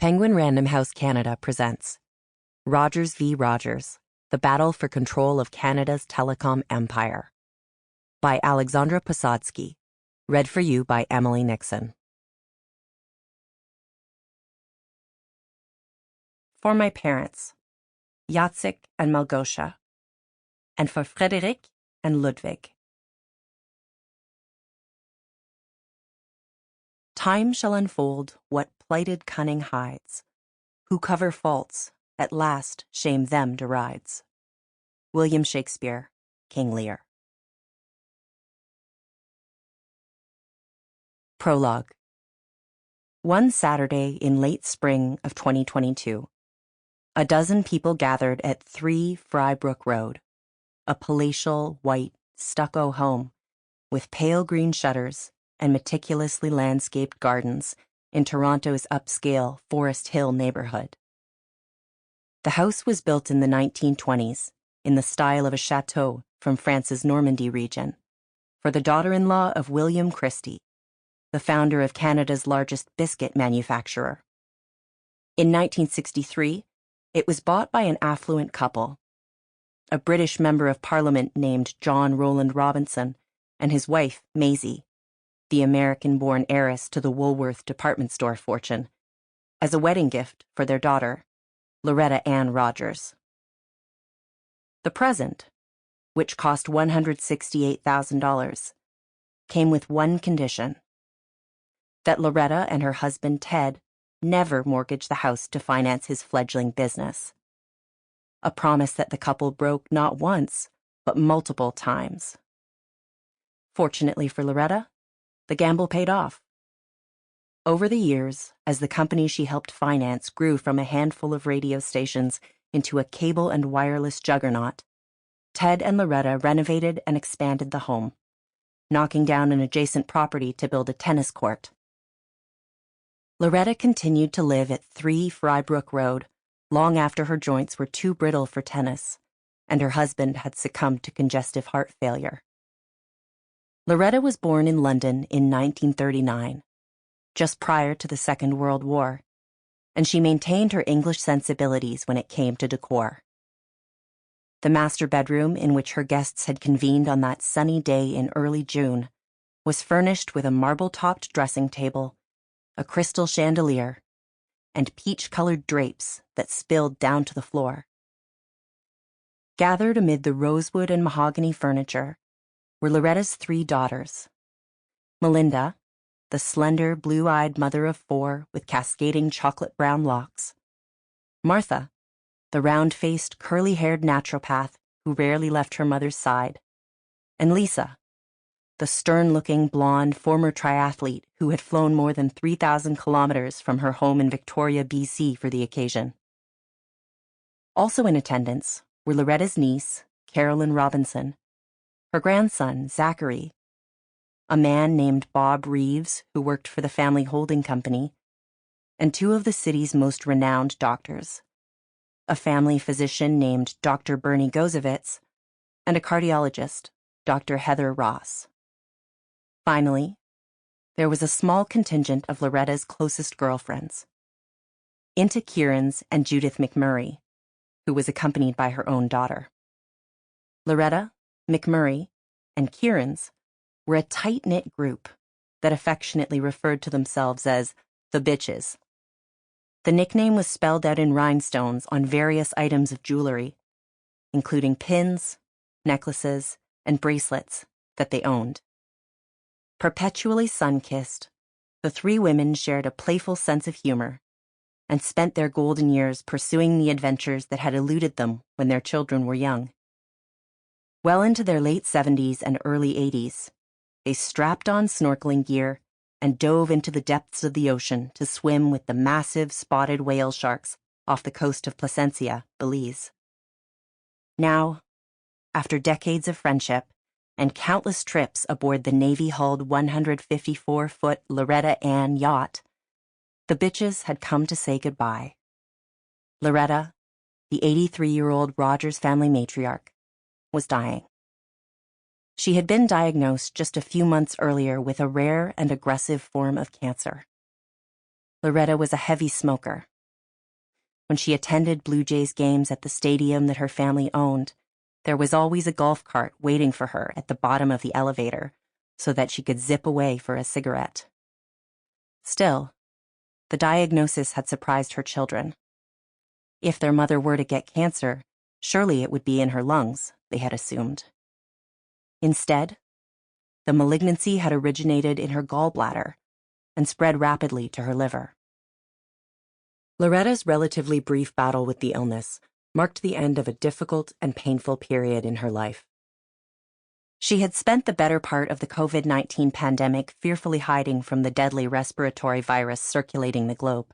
Penguin Random House Canada presents Rogers v. Rogers, The Battle for Control of Canada's Telecom Empire by Alexandra Posadzki, read for you by Emily Nixon. For my parents, Jacek and Malgosia, and for Frederick and Ludwig. Time shall unfold what plighted cunning hides. Who cover faults, at last shame them derides. William Shakespeare, King Lear. Prologue. One Saturday in late spring of 2022, a dozen people gathered at 3 Frybrook Road, a palatial, white, stucco home with pale green shutters and meticulously landscaped gardens in Toronto's upscale Forest Hill neighborhood. The house was built in the 1920s in the style of a chateau from France's Normandy region for the daughter-in-law of William Christie, the founder of Canada's largest biscuit manufacturer. In 1963, it was bought by an affluent couple, a British member of Parliament named John Rowland Robinson and his wife, Maisie, the American-born heiress to the Woolworth department store fortune, as a wedding gift for their daughter, Loretta Ann Rogers. The present, which cost $168,000, came with one condition: that Loretta and her husband Ted never mortgage the house to finance his fledgling business. A promise that the couple broke not once, but multiple times. Fortunately for Loretta, the gamble paid off. Over the years, as the company she helped finance grew from a handful of radio stations into a cable and wireless juggernaut, Ted and Loretta renovated and expanded the home, knocking down an adjacent property to build a tennis court. Loretta continued to live at 3 Frybrook Road long after her joints were too brittle for tennis, and her husband had succumbed to congestive heart failure. Loretta was born in London in 1939, just prior to the Second World War, and she maintained her English sensibilities when it came to decor. The master bedroom in which her guests had convened on that sunny day in early June was furnished with a marble-topped dressing table, a crystal chandelier, and peach-colored drapes that spilled down to the floor. Gathered amid the rosewood and mahogany furniture were Loretta's 3 daughters: Melinda, the slender, blue-eyed mother of 4 with cascading chocolate-brown locks; Martha, the round-faced, curly-haired naturopath who rarely left her mother's side; and Lisa, the stern-looking, blonde former triathlete who had flown more than 3,000 kilometers from her home in Victoria, BC for the occasion. Also in attendance were Loretta's niece, Carolyn Robinson, her grandson, Zachary, a man named Bob Reeves who worked for the family holding company, and 2 of the city's most renowned doctors, a family physician named Dr. Bernie Gozovitz and a cardiologist, Dr. Heather Ross. Finally, there was a small contingent of Loretta's closest girlfriends, Inta Kierans and Judith McMurray, who was accompanied by her own daughter. Loretta, McMurray, and Kierans were a tight-knit group that affectionately referred to themselves as the Bitches. The nickname was spelled out in rhinestones on various items of jewelry, including pins, necklaces, and bracelets that they owned. Perpetually sun-kissed, the 3 women shared a playful sense of humor and spent their golden years pursuing the adventures that had eluded them when their children were young. Well into their late 70s and early 80s, they strapped on snorkeling gear and dove into the depths of the ocean to swim with the massive spotted whale sharks off the coast of Placencia, Belize. Now, after decades of friendship and countless trips aboard the Navy-hulled 154-foot Loretta Ann yacht, the Bitches had come to say goodbye. Loretta, the 83-year-old Rogers family matriarch, was dying. She had been diagnosed just a few months earlier with a rare and aggressive form of cancer. Loretta was a heavy smoker when she attended Blue Jays games at the stadium that her family owned, there was always a golf cart waiting for her at the bottom of the elevator so that she could zip away for a cigarette. Still, the diagnosis had surprised her children. If their mother were to get cancer, surely it would be in her lungs, they had assumed. Instead, the malignancy had originated in her gallbladder and spread rapidly to her liver. Loretta's relatively brief battle with the illness marked the end of a difficult and painful period in her life. She had spent the better part of the COVID-19 pandemic fearfully hiding from the deadly respiratory virus circulating the globe.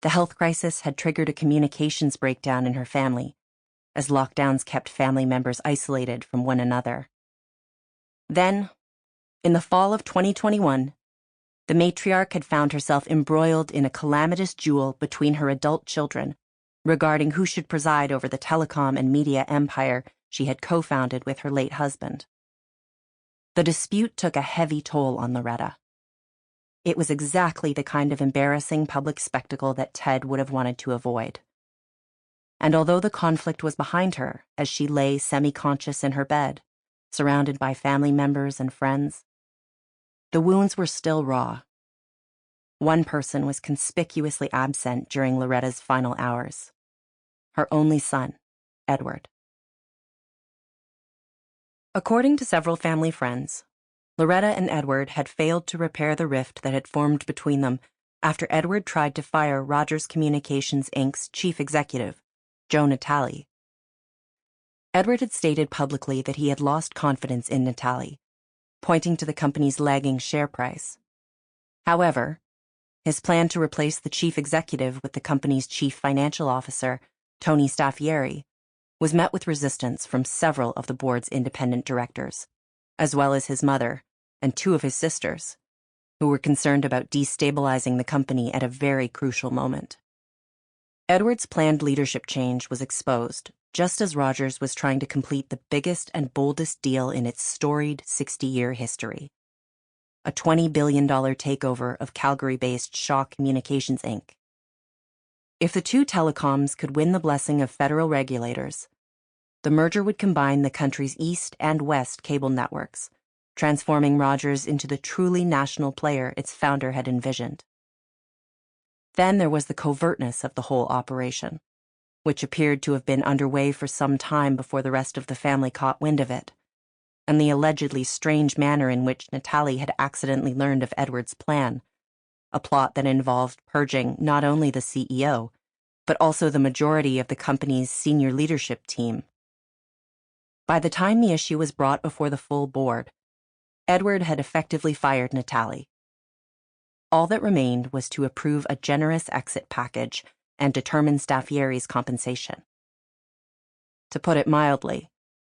The health crisis had triggered a communications breakdown in her family, as lockdowns kept family members isolated from one another. Then, in the fall of 2021, the matriarch had found herself embroiled in a calamitous duel between her adult children regarding who should preside over the telecom and media empire she had co-founded with her late husband. The dispute took a heavy toll on Loretta. It was exactly the kind of embarrassing public spectacle that Ted would have wanted to avoid. And although the conflict was behind her as she lay semi-conscious in her bed, surrounded by family members and friends, the wounds were still raw. One person was conspicuously absent during Loretta's final hours: her only son, Edward. According to several family friends, Loretta and Edward had failed to repair the rift that had formed between them after Edward tried to fire Rogers Communications Inc.'s chief executive, Joe Natale. Edward had stated publicly that he had lost confidence in Natale, pointing to the company's lagging share price. However, his plan to replace the chief executive with the company's chief financial officer, Tony Staffieri, was met with resistance from several of the board's independent directors, as well as his mother and two of his sisters, who were concerned about destabilizing the company at a very crucial moment. Edward's planned leadership change was exposed just as Rogers was trying to complete the biggest and boldest deal in its storied 60-year history: a $20 billion takeover of Calgary-based Shaw Communications Inc. If the two telecoms could win the blessing of federal regulators, the merger would combine the country's East and West cable networks, transforming Rogers into the truly national player its founder had envisioned. Then there was the covertness of the whole operation, which appeared to have been underway for some time before the rest of the family caught wind of it, and the allegedly strange manner in which Natale had accidentally learned of Edward's plan, a plot that involved purging not only the CEO, but also the majority of the company's senior leadership team. By the time the issue was brought before the full board, Edward had effectively fired Natale. All that remained was to approve a generous exit package and determine Staffieri's compensation. To put it mildly,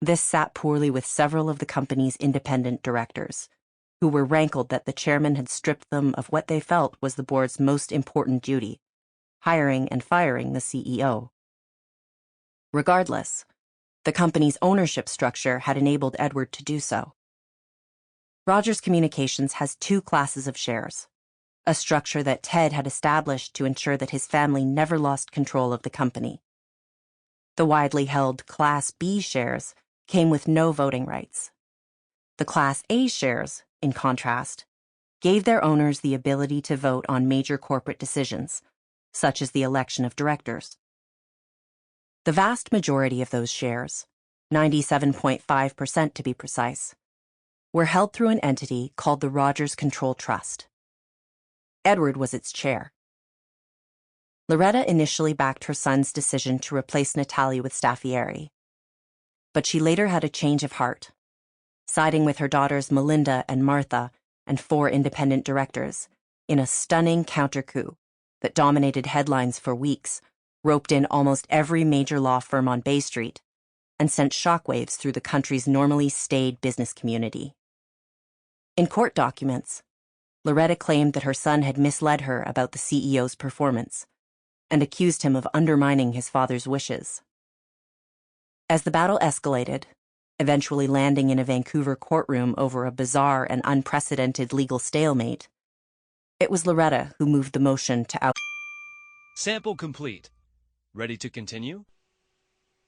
this sat poorly with several of the company's independent directors, who were rankled that the chairman had stripped them of what they felt was the board's most important duty: hiring and firing the CEO. Regardless, the company's ownership structure had enabled Edward to do so. Rogers Communications has two classes of shares, a structure that Ted had established to ensure that his family never lost control of the company. The widely held Class B shares came with no voting rights. The Class A shares, in contrast, gave their owners the ability to vote on major corporate decisions, such as the election of directors. The vast majority of those shares, 97.5% to be precise, were held through an entity called the Rogers Control Trust. Edward was its chair. Loretta initially backed her son's decision to replace Natale with Staffieri, but she later had a change of heart, siding with her daughters Melinda and Martha and 4 independent directors in a stunning counter-coup that dominated headlines for weeks, roped in almost every major law firm on Bay Street, and sent shockwaves through the country's normally staid business community. In court documents, Loretta claimed that her son had misled her about the CEO's performance and accused him of undermining his father's wishes. As the battle escalated, eventually landing in a Vancouver courtroom over a bizarre and unprecedented legal stalemate, it was Loretta who moved the motion to out. Sample complete. Ready to continue?